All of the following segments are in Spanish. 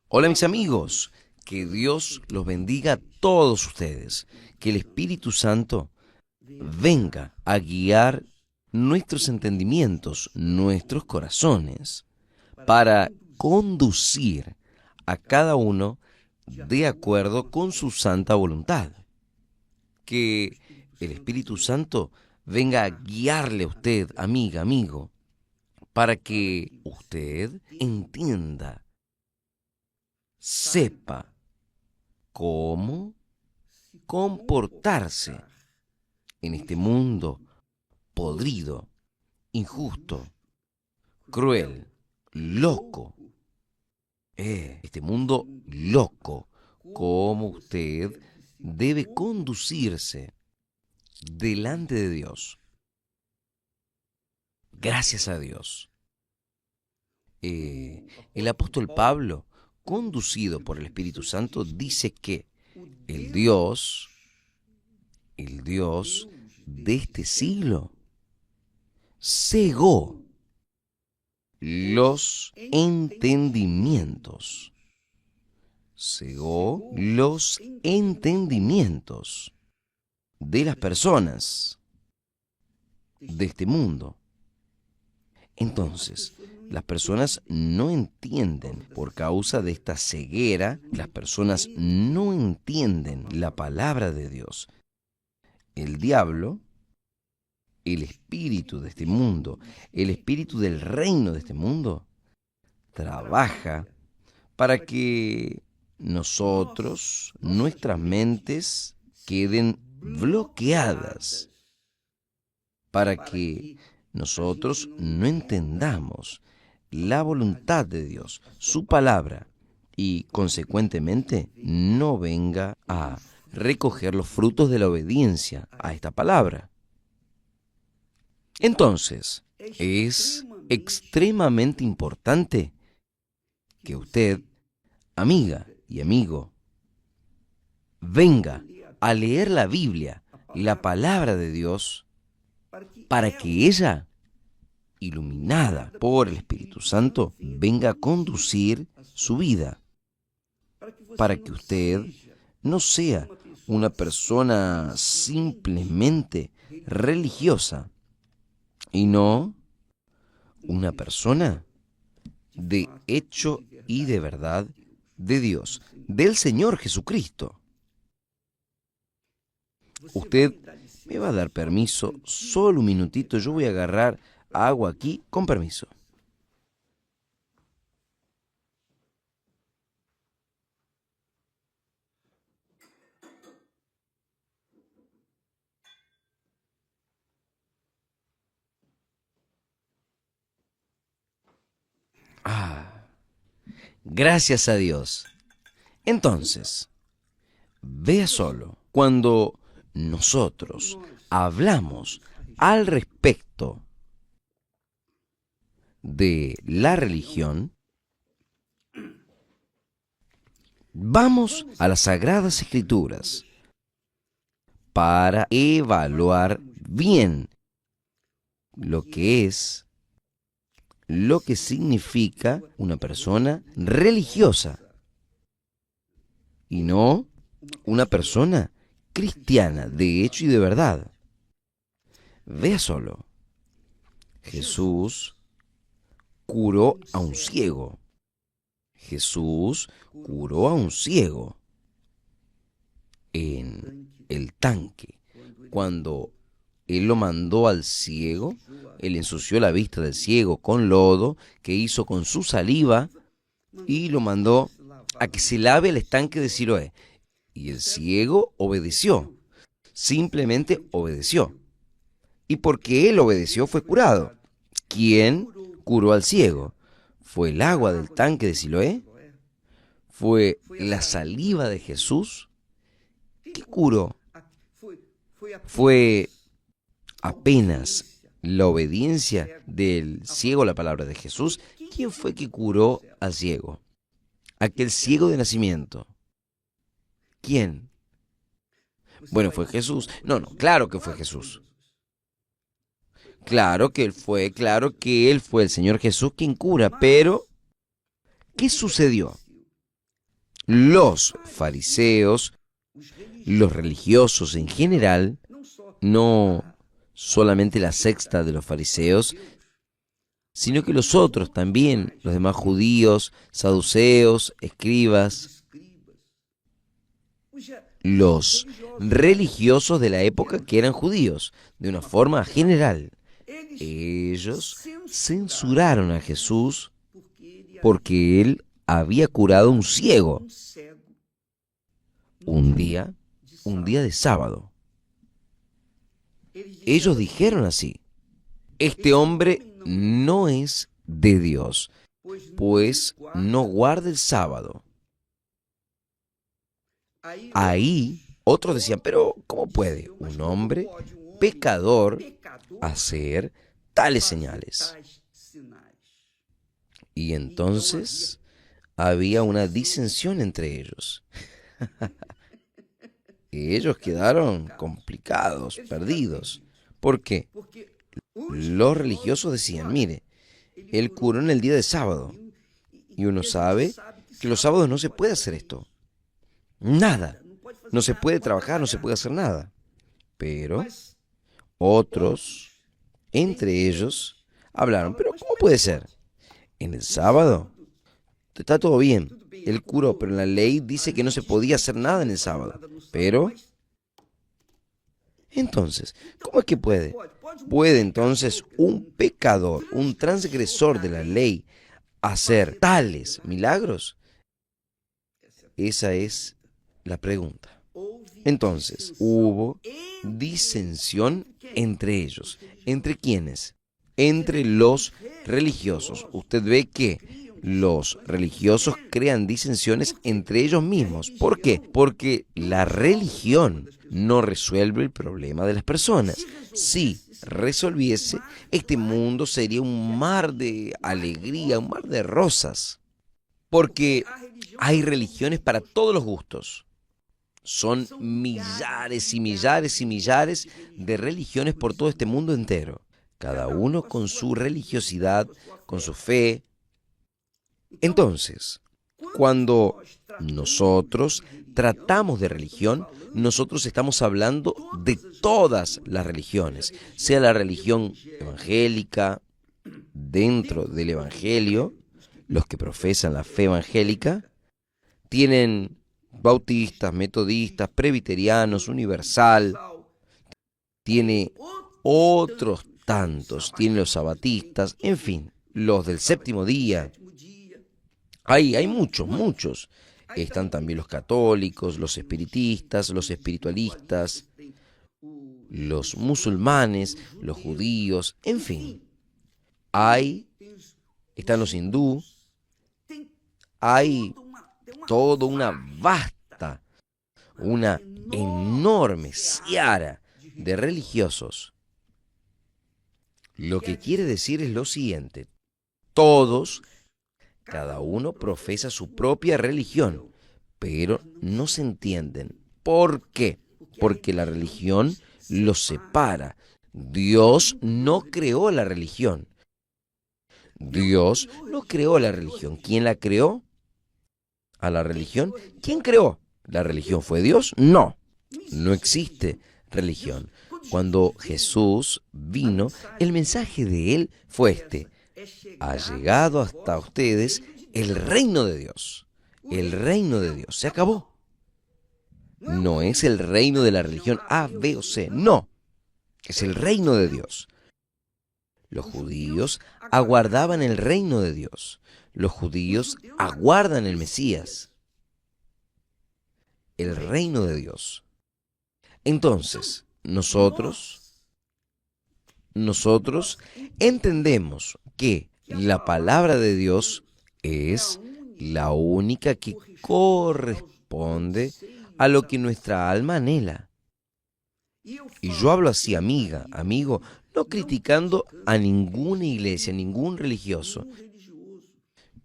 Hola mis amigos, que Dios los bendiga a todos ustedes, que el Espíritu Santo venga a guiar nuestros entendimientos, nuestros corazones, para conducir a cada uno de acuerdo con su santa voluntad. Que el Espíritu Santo venga a guiarle a usted, amiga, amigo, para que usted entienda, sepa cómo comportarse en este mundo podrido, injusto, cruel, loco. Este mundo loco, cómo usted debe conducirse delante de Dios. Gracias a Dios. El apóstol Pablo, conducido por el Espíritu Santo, dice que el Dios, el Dios de este siglo, cegó los entendimientos. Cegó los entendimientos de las personas de este mundo. Entonces, las personas no entienden, por causa de esta ceguera, las personas no entienden la palabra de Dios. El diablo, el espíritu de este mundo, el espíritu del reino de este mundo, trabaja para que nosotros, nuestras mentes, queden bloqueadas, para que nosotros no entendamos la voluntad de Dios, su palabra, y consecuentemente no venga a recoger los frutos de la obediencia a esta palabra. Entonces, es extremadamente importante que usted, amiga y amigo, venga a leer la Biblia, la palabra de Dios, para que ella, iluminada por el Espíritu Santo, venga a conducir su vida, para que usted no sea una persona simplemente religiosa y no una persona de hecho y de verdad de Dios, del Señor Jesucristo. Usted me va a dar permiso, solo un minutito, yo voy a agarrar agua aquí, con permiso. Gracias a Dios. Entonces, vea solo, cuando nosotros hablamos al respecto de la religión, vamos a las Sagradas Escrituras para evaluar bien lo que es, lo que significa una persona religiosa y no una persona cristiana de hecho y de verdad. Vea solo, Jesús curó a un ciego. Jesús curó a un ciego en el tanque. Cuando él lo mandó al ciego, él ensució la vista del ciego con lodo que hizo con su saliva y lo mandó a que se lave el estanque de Siloé. Y el ciego obedeció, simplemente obedeció. Y porque él obedeció fue curado. ¿Quién curó al ciego? ¿Fue el agua del tanque de Siloé? ¿Fue la saliva de Jesús? ¿Qué curó? ¿Fue apenas la obediencia del ciego a la palabra de Jesús? ¿Quién fue que curó al ciego? Aquel ciego de nacimiento. ¿Quién? Bueno, fue Jesús. No, claro que fue Jesús. Claro que él fue el Señor Jesús quien cura, pero ¿qué sucedió? Los fariseos, los religiosos en general, no solamente la secta de los fariseos, sino que los otros también, los demás judíos, saduceos, escribas, los religiosos de la época que eran judíos, de una forma general. Ellos censuraron a Jesús porque él había curado a un ciego un día de sábado. Ellos dijeron así: este hombre no es de Dios, pues no guarda el sábado. Ahí otros decían: pero ¿cómo puede un hombre pecador hacer tales señales? Y entonces había una disensión entre ellos. Ellos quedaron complicados, perdidos. ¿Por qué? Los religiosos decían: mire, él curó en el día de sábado. Y uno sabe que los sábados no se puede hacer esto. Nada. No se puede trabajar, no se puede hacer nada. Pero otros, entre ellos, hablaron: pero ¿cómo puede ser? En el sábado está todo bien. Él curó, pero en la ley dice que no se podía hacer nada en el sábado. Pero, entonces, ¿cómo es que puede? ¿Puede entonces un pecador, un transgresor de la ley, hacer tales milagros? Esa es la pregunta. Entonces, hubo disensión entre ellos. ¿Entre quiénes? Entre los religiosos. Usted ve que los religiosos crean disensiones entre ellos mismos. ¿Por qué? Porque la religión no resuelve el problema de las personas. Si resolviese, este mundo sería un mar de alegría, un mar de rosas. Porque hay religiones para todos los gustos. Son millares y millares y millares de religiones por todo este mundo entero. Cada uno con su religiosidad, con su fe. Entonces, cuando nosotros tratamos de religión, nosotros estamos hablando de todas las religiones, sea la religión evangélica, dentro del evangelio, los que profesan la fe evangélica, tienen bautistas, metodistas, presbiterianos, universal, tiene otros tantos, tiene los sabatistas, en fin, los del séptimo día. Hay muchos. Están también los católicos, los espiritistas, los espiritualistas, los musulmanes, los judíos, en fin. Están los hindú, hay toda una enorme seara de religiosos. Lo que quiere decir es lo siguiente: cada uno profesa su propia religión, pero no se entienden. ¿Por qué? Porque la religión los separa. Dios no creó la religión. Dios no creó la religión. ¿Quién la creó? ¿A la religión? ¿Quién creó? ¿La religión fue Dios? No, no existe religión. Cuando Jesús vino, el mensaje de él fue este: ha llegado hasta ustedes el reino de Dios. El reino de Dios. Se acabó. No es el reino de la religión A, B o C. No. Es el reino de Dios. Los judíos aguardaban el reino de Dios. Los judíos aguardan el Mesías. El reino de Dios. Entonces, nosotros entendemos que la palabra de Dios es la única que corresponde a lo que nuestra alma anhela. Y yo hablo así, amiga, amigo, no criticando a ninguna iglesia, ningún religioso.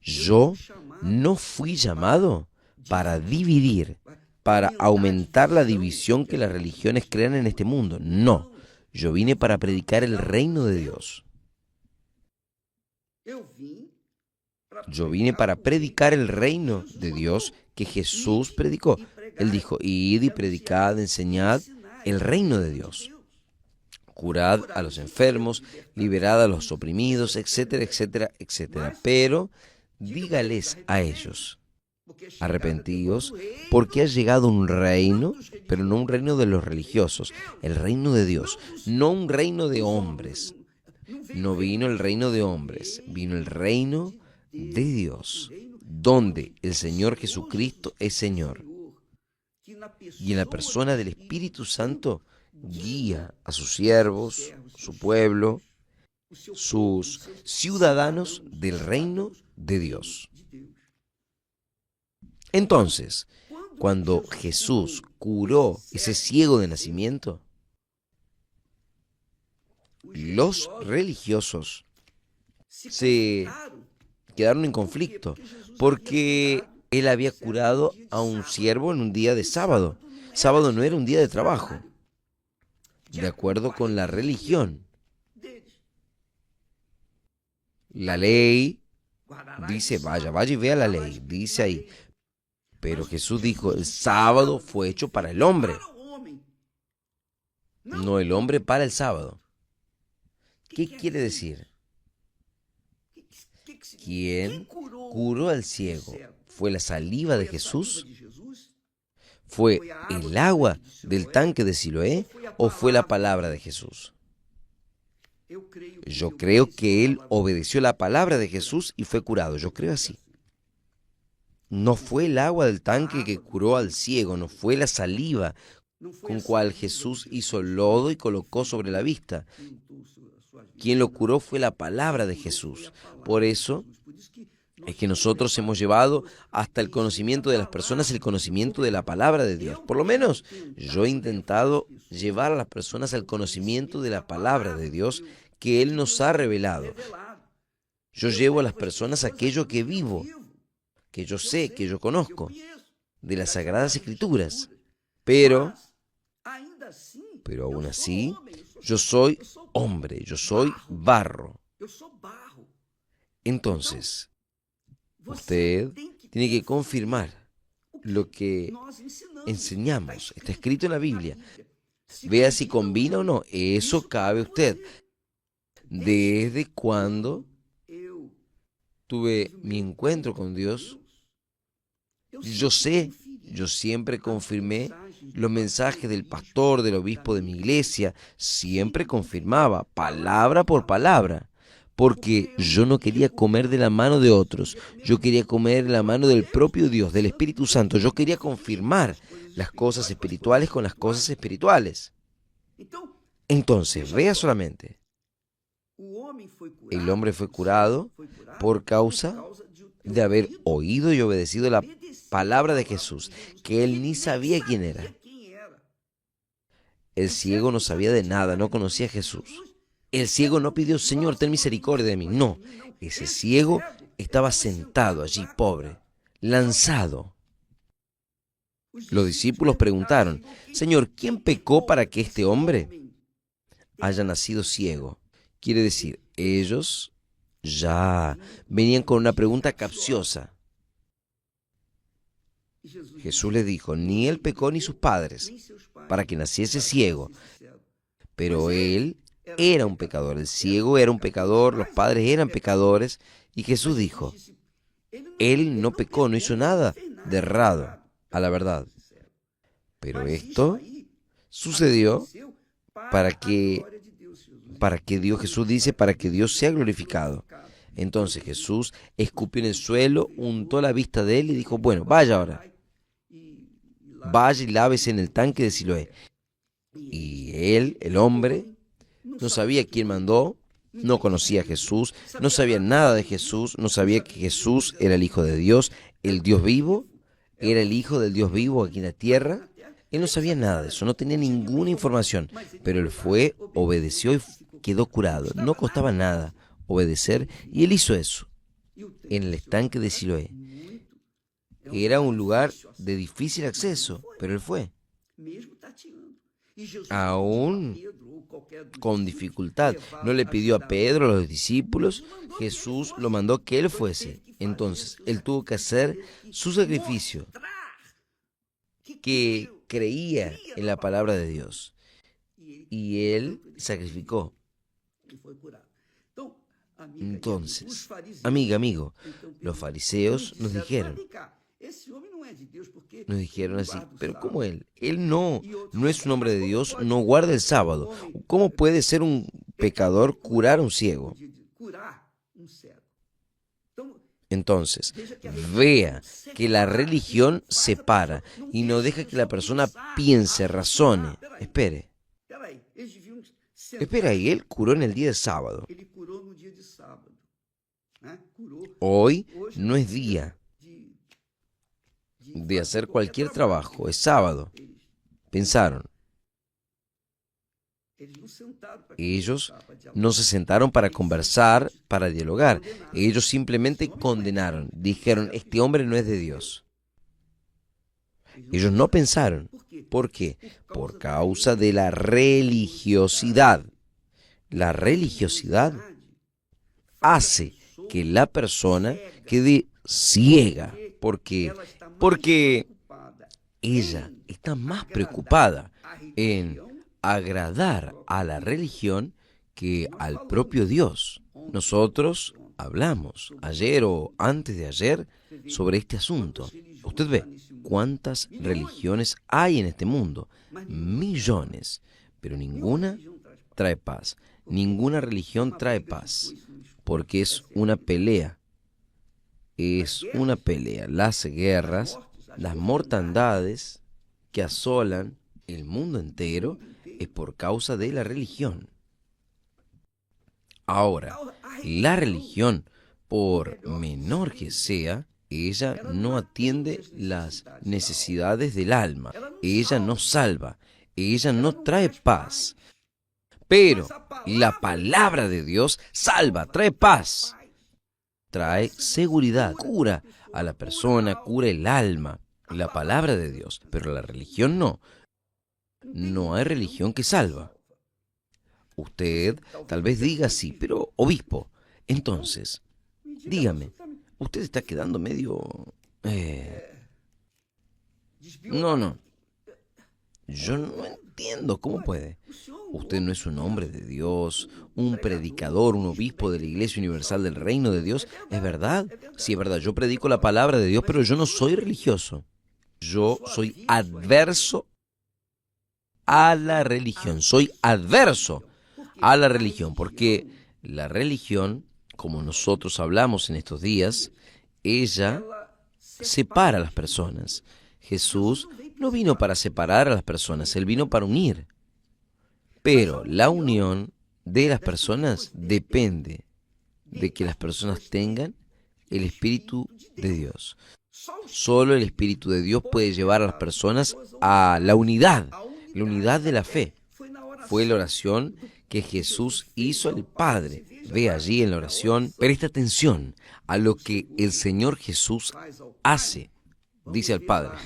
Yo no fui llamado para dividir, para aumentar la división que las religiones crean en este mundo. No, yo vine para predicar el reino de Dios. Yo vine para predicar el reino de Dios que Jesús predicó. Él dijo, id y predicad, enseñad el reino de Dios. Curad a los enfermos, liberad a los oprimidos, etcétera, etcétera, etcétera. Pero dígales a ellos, arrepentíos, porque ha llegado un reino, pero no un reino de los religiosos, el reino de Dios, no un reino de hombres. No vino el reino de hombres, vino el reino de Dios, donde el Señor Jesucristo es Señor. Y en la persona del Espíritu Santo guía a sus siervos, su pueblo, sus ciudadanos del reino de Dios. Entonces, cuando Jesús curó ese ciego de nacimiento, los religiosos se quedaron en conflicto porque él había curado a un siervo en un día de sábado. Sábado no era un día de trabajo, de acuerdo con la religión. La ley dice, vaya y vea la ley, dice ahí. Pero Jesús dijo, el sábado fue hecho para el hombre, no el hombre para el sábado. ¿Qué quiere decir? ¿Quién curó al ciego? ¿Fue la saliva de Jesús? ¿Fue el agua del tanque de Siloé o fue la palabra de Jesús? Yo creo que él obedeció la palabra de Jesús y fue curado. Yo creo así. No fue el agua del tanque que curó al ciego, no fue la saliva con cual Jesús hizo lodo y colocó sobre la vista. Quien lo curó fue la palabra de Jesús. Por eso es que nosotros hemos llevado hasta el conocimiento de las personas el conocimiento de la palabra de Dios. Por lo menos yo he intentado llevar a las personas al conocimiento de la palabra de Dios que Él nos ha revelado. Yo llevo a las personas aquello que vivo, que yo sé, que yo conozco, de las Sagradas Escrituras. Pero aún así, yo soy hombre, yo soy barro. Entonces, usted tiene que confirmar lo que enseñamos. Está escrito en la Biblia. Vea si combina o no. Eso cabe a usted. Desde cuando tuve mi encuentro con Dios, yo siempre confirmé los mensajes del pastor, del obispo de mi iglesia, siempre confirmaba, palabra por palabra, porque yo no quería comer de la mano de otros, yo quería comer de la mano del propio Dios, del Espíritu Santo, yo quería confirmar las cosas espirituales con las cosas espirituales. Entonces, vea solamente, el hombre fue curado por causa de haber oído y obedecido la palabra de Jesús, que él ni sabía quién era. El ciego no sabía de nada, no conocía a Jesús. El ciego no pidió, Señor, ten misericordia de mí. No, ese ciego estaba sentado allí, pobre, lanzado. Los discípulos preguntaron, Señor, ¿quién pecó para que este hombre haya nacido ciego? Quiere decir, ellos ya venían con una pregunta capciosa. Jesús les dijo, ni él pecó ni sus padres, para que naciese ciego. Pero él era un pecador, el ciego era un pecador, los padres eran pecadores. Y Jesús dijo, él no pecó, no hizo nada de errado, a la verdad. Pero esto sucedió para que Dios, Jesús dice, para que Dios sea glorificado. Entonces Jesús escupió en el suelo, untó la vista de él y dijo, bueno, vaya ahora. Vaya y lávese en el tanque de Siloé. Y él, el hombre, no sabía quién mandó, no conocía a Jesús, no sabía nada de Jesús, no sabía que Jesús era el Hijo de Dios, el Dios vivo, era el Hijo del Dios vivo aquí en la tierra. Él no sabía nada de eso, no tenía ninguna información, pero él fue, obedeció y quedó curado. No costaba nada obedecer y él hizo eso en el estanque de Siloé. Era un lugar de difícil acceso, pero él fue. Aún con dificultad. No le pidió a Pedro, a los discípulos, Jesús lo mandó que él fuese. Entonces, él tuvo que hacer su sacrificio, que creía en la palabra de Dios. Y él sacrificó. Entonces, amigo, los fariseos nos dijeron así, pero ¿cómo él? Él no es un hombre de Dios, no guarda el sábado. ¿Cómo puede ser un pecador curar a un ciego? Entonces, vea que la religión separa y no deja que la persona piense, razone. Espera, y él curó en el día de sábado. Hoy no es día de hacer cualquier trabajo, es sábado. Pensaron. Ellos no se sentaron para conversar, para dialogar. Ellos simplemente condenaron. Dijeron, este hombre no es de Dios. Ellos no pensaron. ¿Por qué? Por causa de la religiosidad. La religiosidad hace que la persona quede ciega. Porque ella está más preocupada en agradar a la religión que al propio Dios. Nosotros hablamos ayer o antes de ayer sobre este asunto. Usted ve cuántas religiones hay en este mundo, millones, pero ninguna trae paz. Ninguna religión trae paz, porque es una pelea. Es una pelea. Las guerras, las mortandades que asolan el mundo entero es por causa de la religión. Ahora, la religión, por menor que sea, ella no atiende las necesidades del alma, ella no salva, ella no trae paz. Pero la palabra de Dios salva, trae paz, trae seguridad, cura a la persona, cura el alma, la palabra de Dios. Pero la religión no. No hay religión que salva. Usted tal vez diga sí, pero obispo, entonces, dígame, usted está quedando medio... No, yo no entiendo, ¿cómo puede? Usted no es un hombre de Dios, un predicador, un obispo de la Iglesia Universal del Reino de Dios. ¿Es verdad? Sí, es verdad, yo predico la palabra de Dios, pero yo no soy religioso. Yo soy adverso a la religión, soy adverso a la religión, porque la religión, como nosotros hablamos en estos días, ella separa a las personas. Jesús no vino para separar a las personas, Él vino para unir. Pero la unión de las personas depende de que las personas tengan el Espíritu de Dios. Solo el Espíritu de Dios puede llevar a las personas a la unidad de la fe. Fue la oración que Jesús hizo al Padre. Ve allí en la oración, presta atención a lo que el Señor Jesús hace. Dice al Padre.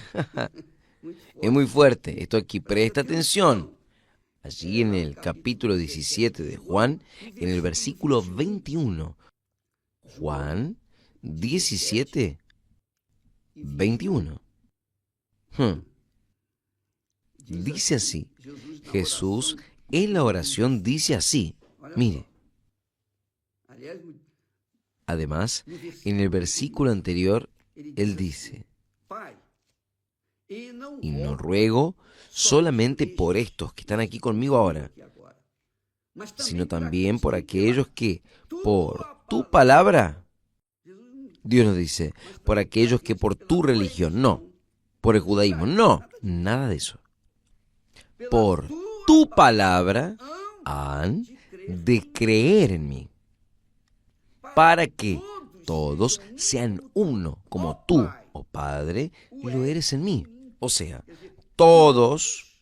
Es muy fuerte esto aquí, presta atención. Allí en el capítulo 17 de Juan, en el versículo 21. Juan 17, 21. Dice así. Jesús en la oración dice así. Mire. Además, en el versículo anterior, Él dice, y no ruego solamente por estos que están aquí conmigo ahora, sino también por aquellos que, por tu palabra, Dios nos dice, por aquellos que por tu religión, no, por el judaísmo, no, nada de eso. Por tu palabra han de creer en mí, para que todos sean uno, como tú, oh Padre, lo eres en mí. O sea, todos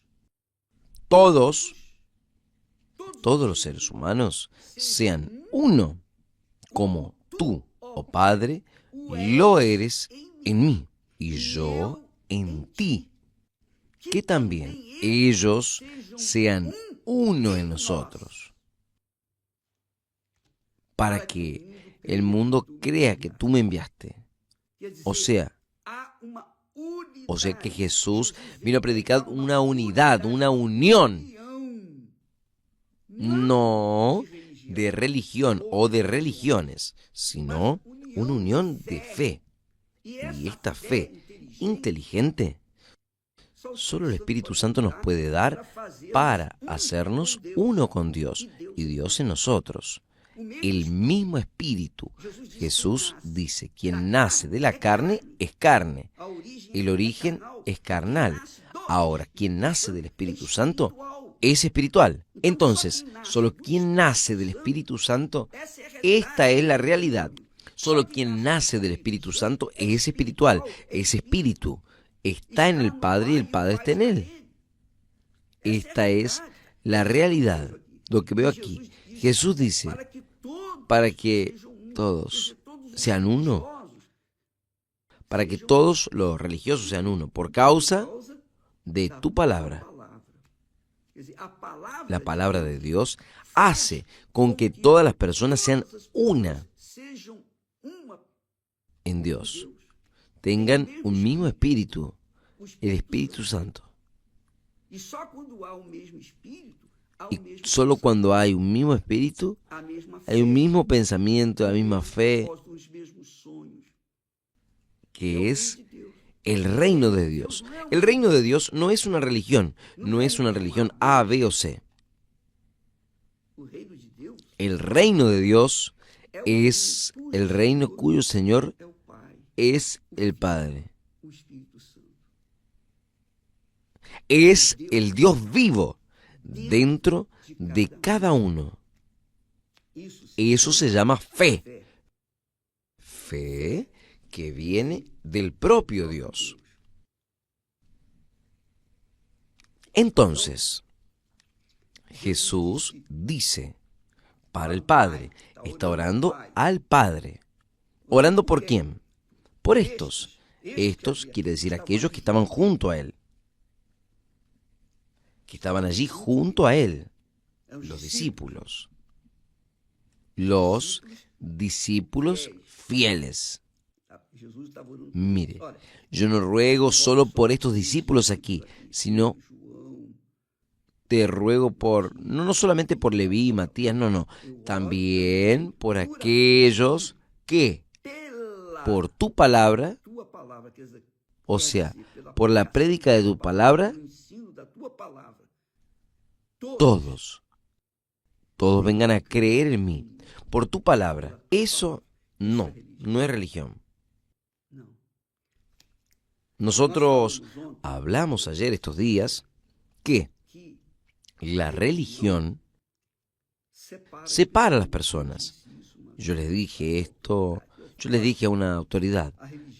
los seres humanos sean uno, como tú, oh Padre, lo eres en mí, y yo en ti. Que también ellos sean uno en nosotros, para que el mundo crea que tú me enviaste. O sea que Jesús vino a predicar una unidad, una unión, no de religión o de religiones, sino una unión de fe. Y esta fe inteligente solo el Espíritu Santo nos puede dar para hacernos uno con Dios y Dios en nosotros. El mismo Espíritu. Jesús dice, quien nace de la carne es carne. El origen es carnal. Ahora, quien nace del Espíritu Santo es espiritual. Entonces, solo quien nace del Espíritu Santo, esta es la realidad. Solo quien nace del Espíritu Santo es espiritual, es espíritu. Está en el Padre y el Padre está en él. Esta es la realidad. Lo que veo aquí. Jesús dice, para que todos sean uno, para que todos los religiosos sean uno, por causa de tu palabra. La palabra de Dios hace con que todas las personas sean una en Dios, tengan un mismo espíritu, el Espíritu Santo. Y solo cuando hay un mismo espíritu, hay un mismo pensamiento, la misma fe, que es el reino de Dios. El reino de Dios no es una religión, no es una religión A, B o C. El reino de Dios es el reino cuyo Señor es el Padre. Es el Dios vivo dentro de cada uno. Eso se llama fe. Fe que viene del propio Dios. Entonces, Jesús dice para el Padre, está orando al Padre. ¿Orando por quién? Por estos. Estos quiere decir aquellos que estaban junto a Él. Que estaban allí junto a Él. Los discípulos. Los discípulos fieles. Mire, yo no ruego solo por estos discípulos aquí, sino te ruego por, no solamente por Leví y Matías, no, también por aquellos que, por tu palabra, o sea, por la prédica de tu palabra, todos vengan a creer en mí, por tu palabra. Eso no es religión. Nosotros hablamos ayer, estos días, que la religión separa a las personas. Yo les dije esto, yo les dije a una autoridad,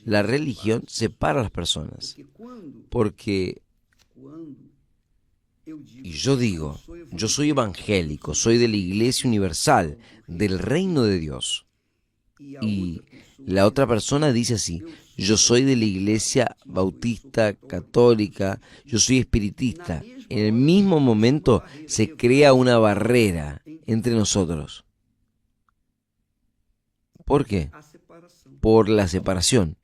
la religión separa a las personas. Porque, y yo digo, yo soy evangélico, soy de la Iglesia Universal, del Reino de Dios. Y la otra persona dice así, yo soy de la Iglesia Bautista Católica, yo soy espiritista. En el mismo momento se crea una barrera entre nosotros. ¿Por qué? Por la separación.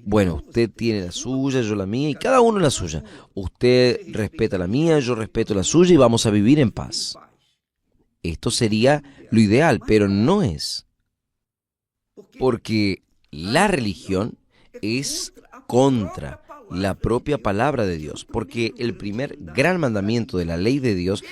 Bueno, usted tiene la suya, yo la mía, y cada uno la suya. Usted respeta la mía, yo respeto la suya, y vamos a vivir en paz. Esto sería lo ideal, pero no es. Porque la religión es contra la propia palabra de Dios. Porque el primer gran mandamiento de la ley de Dios,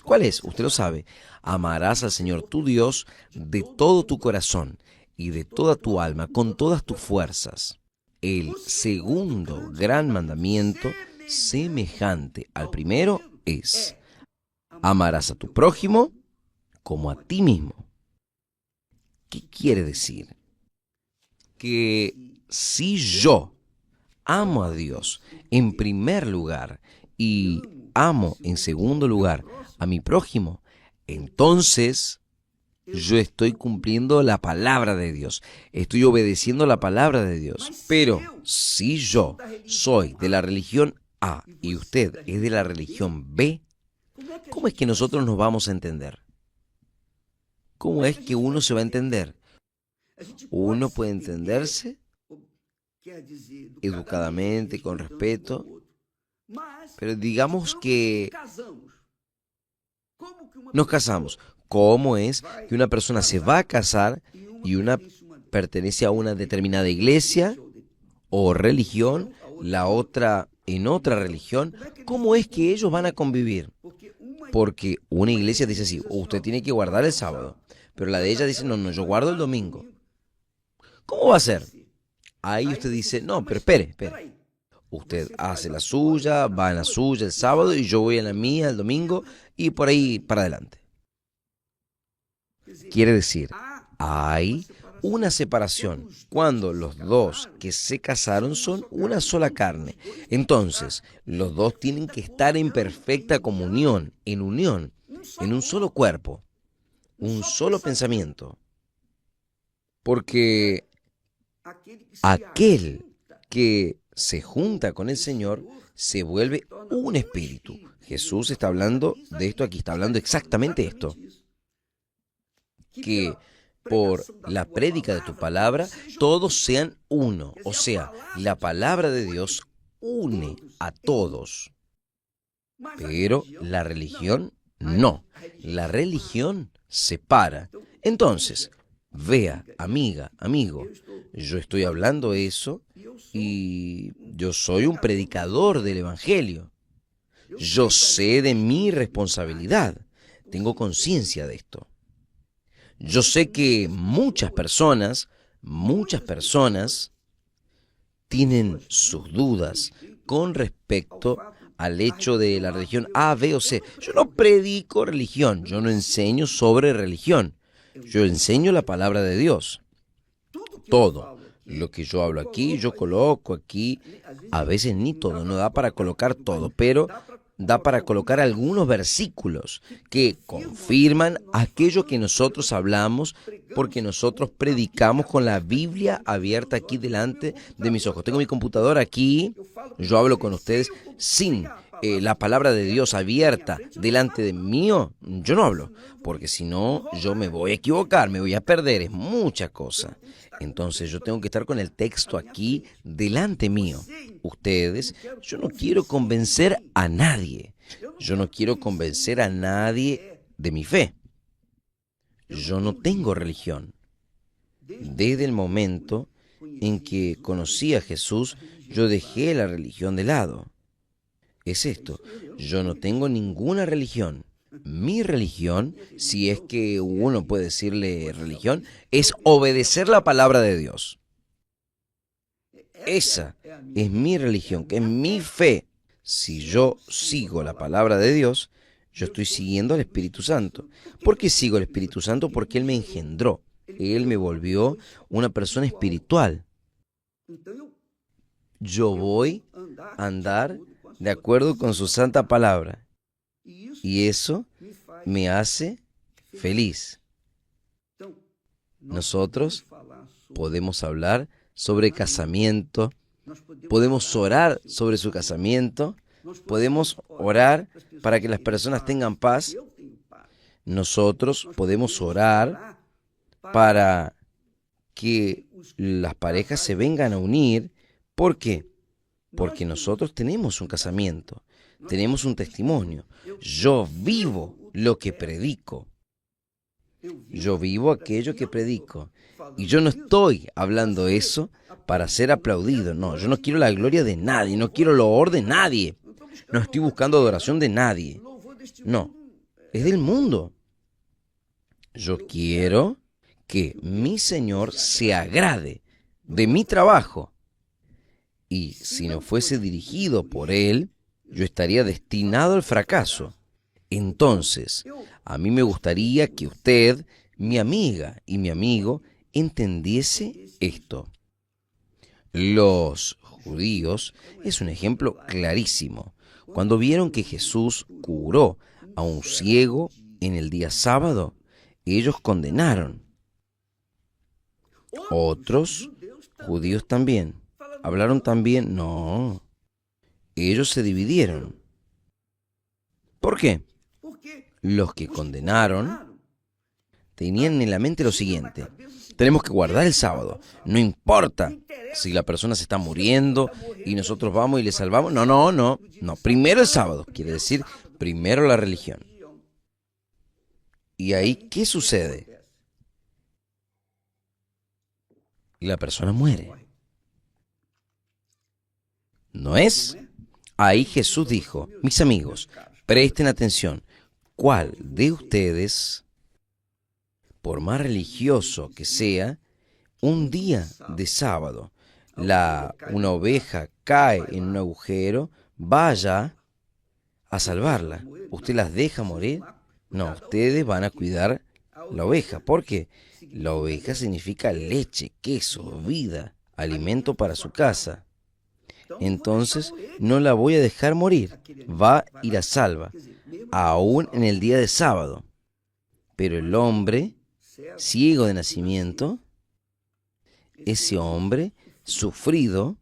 ¿cuál es? Usted lo sabe. Amarás al Señor tu Dios de todo tu corazón y de toda tu alma, con todas tus fuerzas. El segundo gran mandamiento, semejante al primero, es: amarás a tu prójimo como a ti mismo. ¿Qué quiere decir? Que si yo amo a Dios en primer lugar y amo en segundo lugar a mi prójimo, entonces yo estoy cumpliendo la palabra de Dios, estoy obedeciendo la palabra de Dios. Pero si yo soy de la religión A y usted es de la religión B, ¿cómo es que nosotros nos vamos a entender? ¿Cómo es que uno se va a entender? Uno puede entenderse educadamente, con respeto, pero digamos que nos casamos. ¿Cómo es que una persona se va a casar y una pertenece a una determinada iglesia o religión, la otra en otra religión? ¿Cómo es que ellos van a convivir? Porque una iglesia dice así: usted tiene que guardar el sábado, pero la de ella dice: no, no, yo guardo el domingo. ¿Cómo va a ser? Ahí usted dice: no, pero espere. Usted hace la suya, va en la suya el sábado y yo voy en la mía el domingo y por ahí para adelante. Quiere decir, hay una separación cuando los dos que se casaron son una sola carne. Entonces, los dos tienen que estar en perfecta comunión, en unión, en un solo cuerpo, un solo pensamiento. Porque aquel que se junta con el Señor se vuelve un espíritu. Jesús está hablando de esto aquí, está hablando exactamente esto. Que por la prédica de tu palabra todos sean uno. O sea, la palabra de Dios une a todos. Pero la religión no. La religión separa. Entonces, vea, amiga, amigo, yo estoy hablando eso y yo soy un predicador del Evangelio. Yo sé de mi responsabilidad. Tengo conciencia de esto. Yo sé que muchas personas tienen sus dudas con respecto al hecho de la religión A, B o C. Yo no predico religión, yo no enseño sobre religión. Yo enseño la palabra de Dios. Todo lo que yo hablo aquí, yo coloco aquí. A veces ni todo, no da para colocar todo, pero da para colocar algunos versículos que confirman aquello que nosotros hablamos, porque nosotros predicamos con la Biblia abierta aquí delante de mis ojos. Tengo mi computadora aquí, yo hablo con ustedes sin la palabra de Dios abierta delante de mío. Yo no hablo, porque si no yo me voy a equivocar, me voy a perder, es mucha cosa. Entonces yo tengo que estar con el texto aquí delante mío. Ustedes, yo no quiero convencer a nadie. Yo no quiero convencer a nadie de mi fe. Yo no tengo religión. Desde el momento en que conocí a Jesús, yo dejé la religión de lado. Es esto, yo no tengo ninguna religión. Mi religión, si es que uno puede decirle religión, es obedecer la palabra de Dios. Esa es mi religión, que es mi fe. Si yo sigo la palabra de Dios, yo estoy siguiendo al Espíritu Santo. ¿Por qué sigo al Espíritu Santo? Porque Él me engendró. Él me volvió una persona espiritual. Yo voy a andar de acuerdo con su santa palabra. Y eso me hace feliz. Nosotros podemos hablar sobre casamiento, podemos orar sobre su casamiento, podemos orar para que las personas tengan paz. Nosotros podemos orar para que las parejas se vengan a unir. ¿Por qué? Porque nosotros tenemos un casamiento, tenemos un testimonio. Yo vivo lo que predico. Yo vivo aquello que predico. Y yo no estoy hablando eso para ser aplaudido. No, yo no quiero la gloria de nadie, no quiero el loor de nadie. No estoy buscando adoración de nadie. No, es del mundo. Yo quiero que mi Señor se agrade de mi trabajo. Y si no fuese dirigido por Él, yo estaría destinado al fracaso. Entonces, a mí me gustaría que usted, mi amiga y mi amigo, entendiese esto. Los judíos es un ejemplo clarísimo. Cuando vieron que Jesús curó a un ciego en el día sábado, ellos condenaron. Otros judíos también hablaron también, no, ellos se dividieron. ¿Por qué? Los que condenaron tenían en la mente lo siguiente: tenemos que guardar el sábado. No importa si la persona se está muriendo y nosotros vamos y le salvamos. No, no, no. No, primero el sábado. Quiere decir, primero la religión. ¿Y ahí qué sucede? La persona muere. ¿No es? Ahí Jesús dijo: mis amigos, presten atención. ¿Cuál de ustedes, por más religioso que sea, un día de sábado, una oveja cae en un agujero, vaya a salvarla? ¿Usted las deja morir? No, ustedes van a cuidar la oveja. ¿Por qué? La oveja significa leche, queso, vida, alimento para su casa. Entonces no la voy a dejar morir. Va y la salva, aún en el día de sábado. Pero el hombre, ciego de nacimiento, ese hombre sufrido,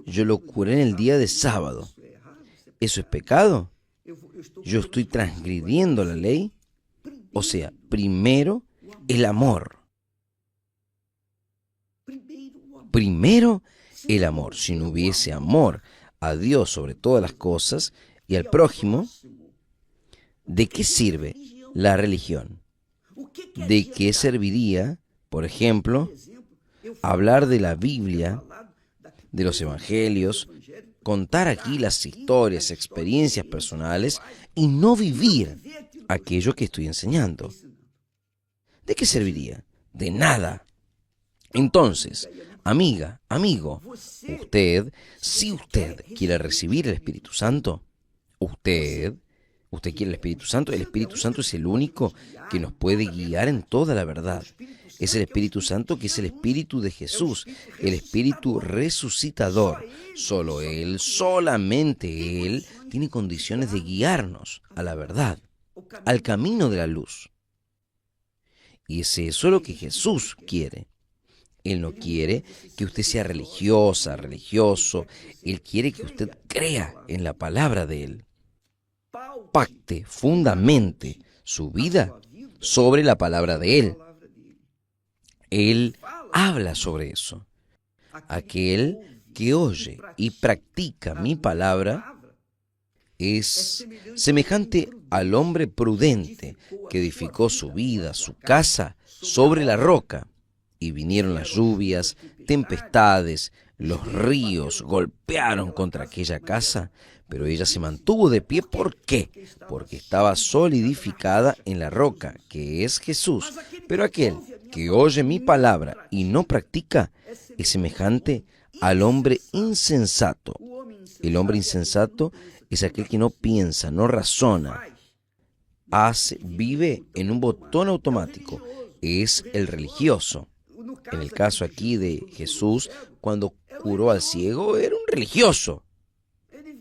yo lo curé en el día de sábado. ¿Eso es pecado? ¿Yo estoy transgrediendo la ley? O sea, primero el amor. Primero el amor. Si no hubiese amor a Dios sobre todas las cosas y al prójimo, ¿de qué sirve la religión? ¿De qué serviría, por ejemplo, hablar de la Biblia, de los evangelios, contar aquí las historias, experiencias personales y no vivir aquello que estoy enseñando? ¿De qué serviría? De nada. Entonces, amiga, amigo, si usted quiere recibir el Espíritu Santo, usted quiere el Espíritu Santo es el único que nos puede guiar en toda la verdad. Es el Espíritu Santo que es el Espíritu de Jesús, el Espíritu resucitador. Solo Él, solamente Él, tiene condiciones de guiarnos a la verdad, al camino de la luz. Y es eso lo que Jesús quiere. Él no quiere que usted sea religiosa, religioso. Él quiere que usted crea en la palabra de Él. Pacte, fundamente su vida sobre la palabra de Él. Él habla sobre eso. Aquel que oye y practica mi palabra es semejante al hombre prudente que edificó su vida, su casa, sobre la roca. Y vinieron las lluvias, tempestades, los ríos golpearon contra aquella casa, pero ella se mantuvo de pie. ¿Por qué? Porque estaba solidificada en la roca, que es Jesús. Pero aquel que oye mi palabra y no practica es semejante al hombre insensato. El hombre insensato es aquel que no piensa, no razona, vive en un botón automático. Es el religioso. En el caso aquí de Jesús, cuando curó al ciego, era un religioso.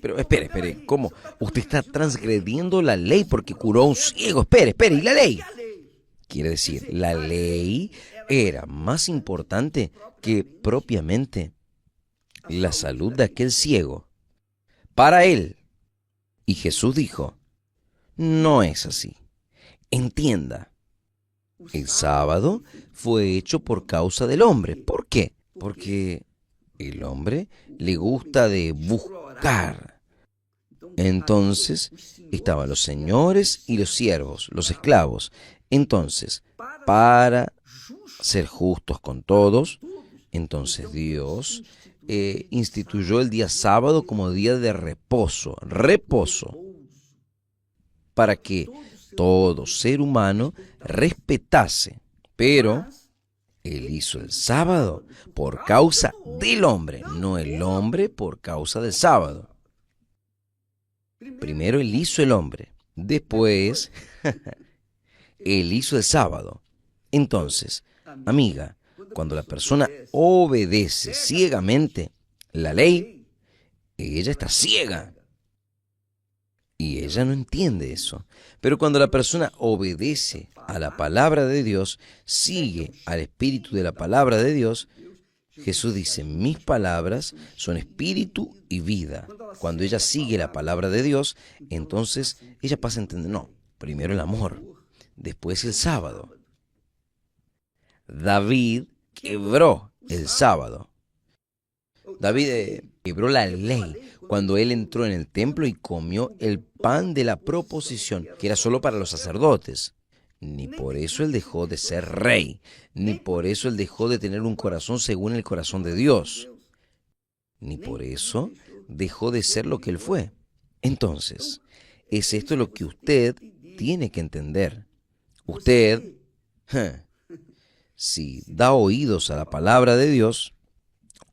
Pero espere, ¿cómo? Usted está transgrediendo la ley porque curó a un ciego. Espere, ¿y la ley? Quiere decir, la ley era más importante que propiamente la salud de aquel ciego. Para él. Y Jesús dijo: no es así. Entienda. El sábado fue hecho por causa del hombre. ¿Por qué? Porque el hombre le gusta de buscar. Entonces estaban los señores y los siervos, los esclavos. Entonces, para ser justos con todos, entonces Dios instituyó el día sábado como día de reposo, para que todo ser humano respetase. Pero Él hizo el sábado por causa del hombre, no el hombre por causa del sábado. Primero Él hizo el hombre, después Él hizo el sábado. Entonces, amiga, cuando la persona obedece ciegamente la ley, ella está ciega. Y ella no entiende eso. Pero cuando la persona obedece a la palabra de Dios, sigue al espíritu de la palabra de Dios, Jesús dice, mis palabras son espíritu y vida. Cuando ella sigue la palabra de Dios, entonces ella pasa a entender, no, primero el amor, después el sábado. David quebró el sábado. David quebró la ley cuando él entró en el templo y comió el pan de la proposición, que era solo para los sacerdotes. Ni por eso él dejó de ser rey, ni por eso él dejó de tener un corazón según el corazón de Dios, ni por eso dejó de ser lo que él fue. Entonces, es esto lo que usted tiene que entender. Usted, si da oídos a la palabra de Dios,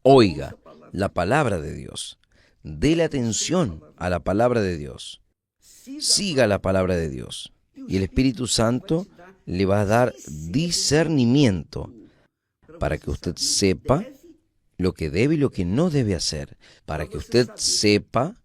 oiga la palabra de Dios. Dele atención a la palabra de Dios. Siga la palabra de Dios. Y el Espíritu Santo le va a dar discernimiento para que usted sepa lo que debe y lo que no debe hacer. Para que usted sepa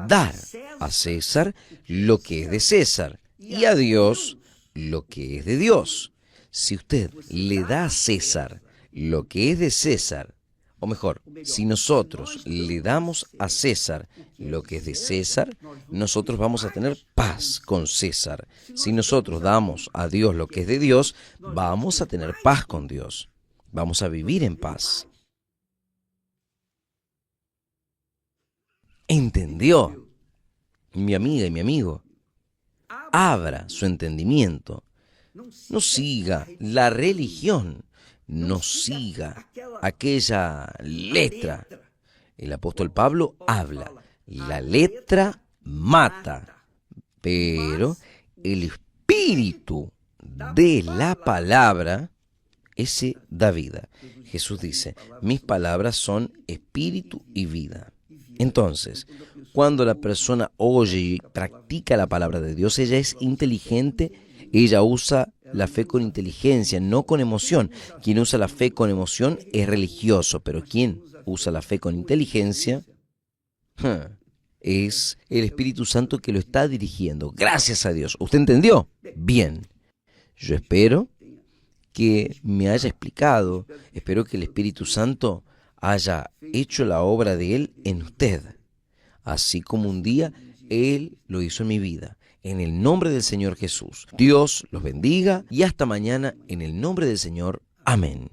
dar a César lo que es de César y a Dios lo que es de Dios. Si usted le da a César lo que es de César, o mejor, si nosotros le damos a César lo que es de César, nosotros vamos a tener paz con César. Si nosotros damos a Dios lo que es de Dios, vamos a tener paz con Dios. Vamos a vivir en paz. ¿Entendió? Mi amiga y mi amigo, abra su entendimiento. No siga la religión. No siga aquella letra. El apóstol Pablo habla, la letra mata, pero el espíritu de la palabra, ese da vida. Jesús dice, mis palabras son espíritu y vida. Entonces, cuando la persona oye y practica la palabra de Dios, ella es inteligente, ella usa la fe con inteligencia, no con emoción. Quien usa la fe con emoción es religioso, pero quien usa la fe con inteligencia es el Espíritu Santo que lo está dirigiendo. Gracias a Dios. ¿Usted entendió? Bien. Yo espero que me haya explicado, espero que el Espíritu Santo haya hecho la obra de Él en usted, así como un día Él lo hizo en mi vida. En el nombre del Señor Jesús. Dios los bendiga y hasta mañana en el nombre del Señor. Amén.